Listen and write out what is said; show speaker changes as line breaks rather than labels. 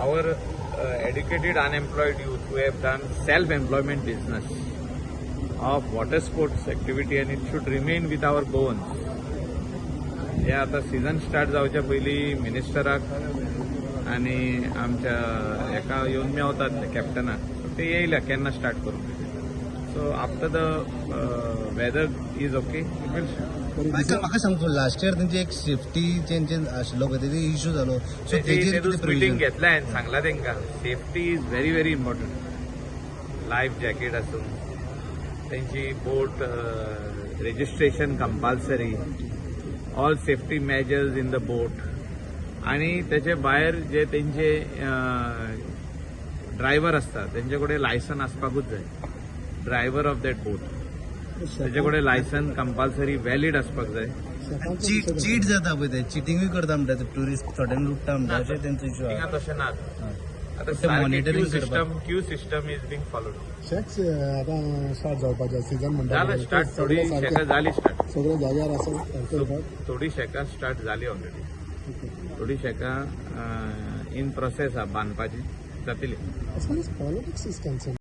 our educated unemployed youth who have done self-employment business of water sports activity, and it should remain with our bones. हे आता season start जावच्या पयलीं मिनिस्टराक आनी आमच्या एका येवन मेवतात कॅप्टनाक, ते येयल्या केन्ना स्टार्ट करूंक. So after the weather is okay
म्हाका सांगतो लास्ट इयर तेंची एक सेफ्टी चेंज आशिल्लो पळय तेजो इश्यू जालो. सो तेजेर
मिटींग घेतल्या हांवें सांगला तेंकां safety is very very important. Life jacket आसूं, तेंची boat registration compulsory, all safety measures in the boat. आणि त्याचे भायर जे तेंचे ड्रायव्हर असतात तेंचे कडेन लायसन आसपाकूच जाय. ड्रायव्हर ऑफ दॅट बोट तेजे कडेन लायसन कंपल्सरी वॅलीड आसपाक जाय.
चीट जाता पळय ते चिटींगूय करता म्हणटा टुरिस्ट थोड्यांक लुटता म्हणटा अशें तेंचो इश्यू
थिंगा तशें नात.
ते monitoring
Q system is being followed.
Shakes आता स्टार्ट जावपाचे सीझन म्हणटा
जालें स्टार्ट. थोडी शेकां जाली स्टार्ट.
सगळे जाग्यार आसा.
थोडी शेकां स्टार्ट जाली ऑलरेडी. थोडी शेकां इन प्रोसेस आहा बांदपाची, जातली.
As far as politics is concerned,